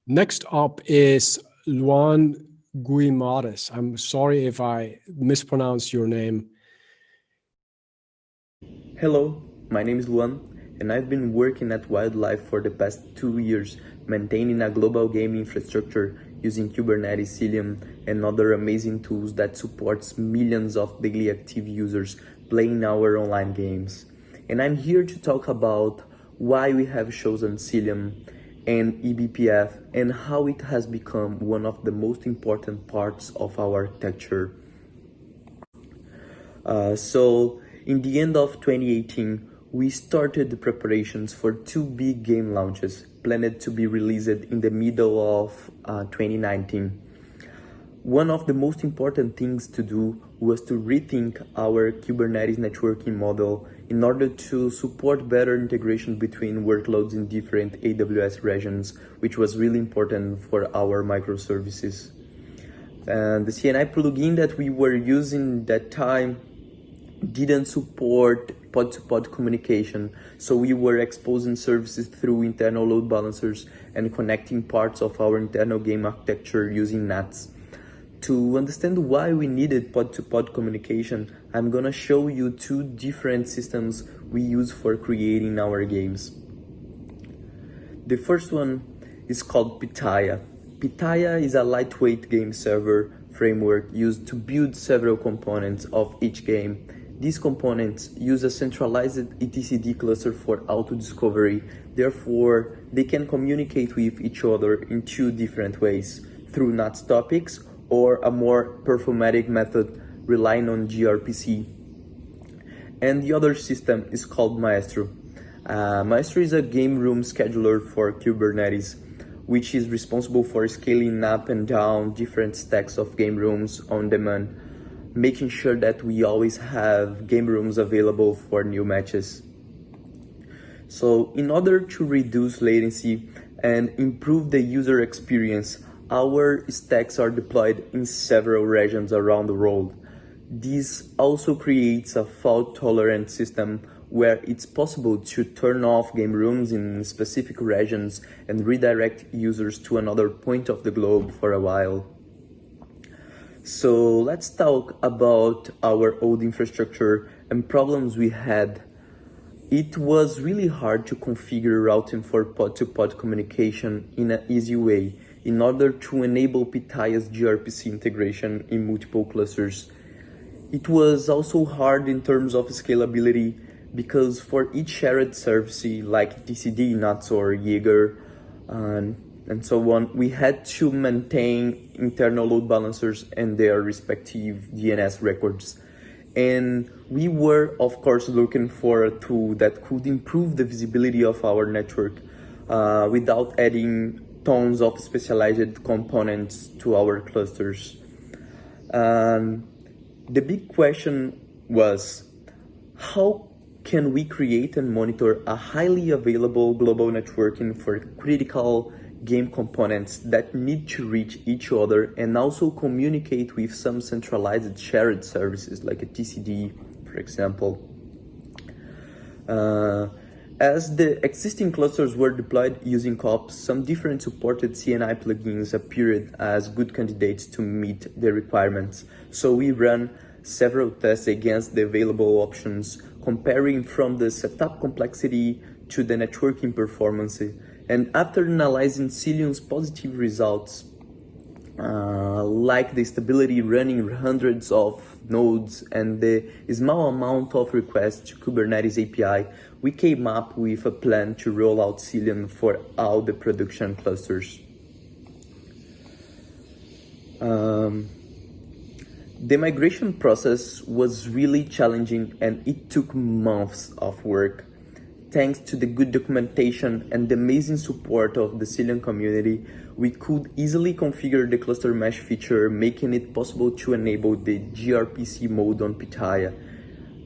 Next up is Luan Guimarães. I'm sorry if I mispronounced your name. Hello, my name is Luan, and I've been working at Wildlife for the past 2 years, maintaining a global game infrastructure using Kubernetes, Cilium, and other amazing tools that supports millions of daily active users playing our online games. And I'm here to talk about why we have chosen Cilium and eBPF and how it has become one of the most important parts of our architecture. So in the end of 2018, we started the preparations for two big game launches planned to be released in the middle of 2019. One of the most important things to do was to rethink our Kubernetes networking model in order to support better integration between workloads in different AWS regions, which was really important for our microservices. And the CNI plugin that we were using that time didn't support pod-to-pod communication, so we were exposing services through internal load balancers and connecting parts of our internal game architecture using NATs. To understand why we needed pod-to-pod communication, I'm gonna show you two different systems we use for creating our games. The first one is called Pitaya. Pitaya is a lightweight game server framework used to build several components of each game. These components use a centralized etcd cluster for auto-discovery, therefore they can communicate with each other in two different ways, through NATS topics or a more performatic method relying on gRPC. And the other system is called Maestro. Maestro is a game room scheduler for Kubernetes, which is responsible for scaling up and down different stacks of game rooms on demand, making sure that we always have game rooms available for new matches. So in order to reduce latency and improve the user experience, our stacks are deployed in several regions around the world. This also creates a fault-tolerant system where it's possible to turn off game rooms in specific regions and redirect users to another point of the globe for a while. So let's talk about our old infrastructure and problems we had. It was really hard to configure routing for pod-to-pod communication in an easy way in order to enable Pitaya's gRPC integration in multiple clusters. It was also hard in terms of scalability because for each shared service like TCD, NATS or Jaeger, and so on, we had to maintain internal load balancers and their respective DNS records. And we were, of course, looking for a tool that could improve the visibility of our network without adding tons of specialized components to our clusters. The big question was, how can we create and monitor a highly available global networking for critical game components that need to reach each other and also communicate with some centralized shared services like a TCD, for example. As the existing clusters were deployed using COPS, some different supported CNI plugins appeared as good candidates to meet the requirements. So we ran several tests against the available options, comparing from the setup complexity to the networking performance. And after analyzing Cilium's positive results, like the stability running hundreds of nodes and the small amount of requests to Kubernetes API, we came up with a plan to roll out Cilium for all the production clusters. The migration process was really challenging and it took months of work. Thanks to the good documentation and the amazing support of the Cilium community, we could easily configure the cluster mesh feature, making it possible to enable the gRPC mode on Pitaya.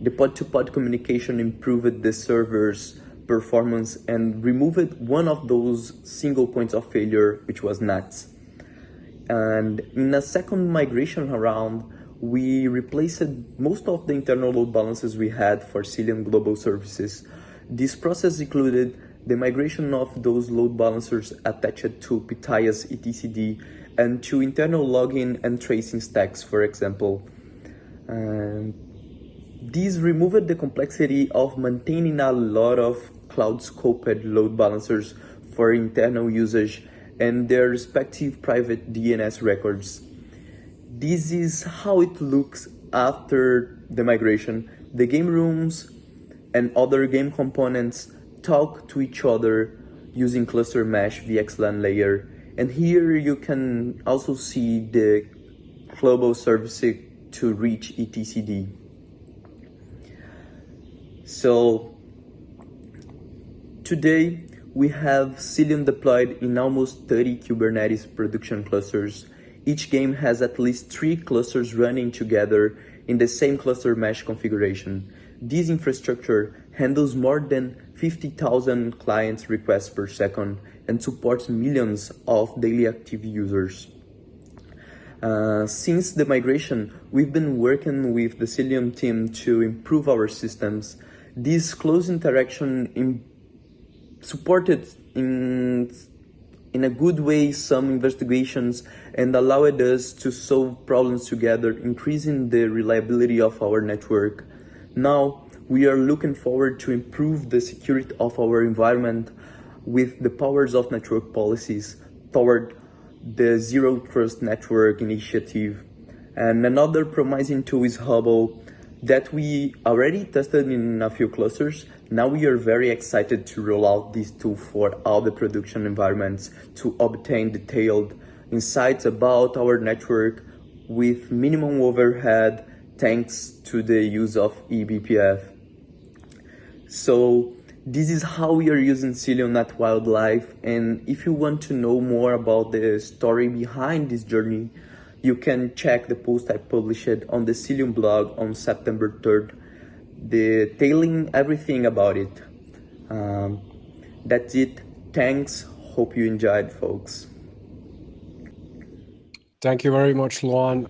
The pod-to-pod communication improved the server's performance and removed one of those single points of failure, which was NATS. And in a second migration around, we replaced most of the internal load balancers we had for Cilium global services. This process included the migration of those load balancers attached to Pitaya's etcd and to internal login and tracing stacks, for example. These removed the complexity of maintaining a lot of cloud-scoped load balancers for internal usage and their respective private DNS records. This is how it looks after the migration. The game rooms and other game components talk to each other using cluster mesh VXLAN layer. And here you can also see the global service to reach etcd. So today we have Cilium deployed in almost 30 Kubernetes production clusters. Each game has at least 3 clusters running together in the same cluster mesh configuration. This infrastructure handles more than 50,000 client requests per second and supports millions of daily active users. Since the migration, we've been working with the Cilium team to improve our systems. This close interaction supported in a good way some investigations and allowed us to solve problems together, increasing the reliability of our network. Now, we are looking forward to improve the security of our environment with the powers of network policies toward the Zero Trust Network initiative. And another promising tool is Hubble that we already tested in a few clusters. Now we are very excited to roll out this tool for all the production environments to obtain detailed insights about our network with minimum overhead thanks to the use of eBPF. So this is how we are using Cilium at Wildlife, and if you want to know more about the story behind this journey, you can check the post I published on the Cilium blog on September 3rd, detailing everything about it. That's it. Thanks. Hope you enjoyed, folks. Thank you very much, Luan.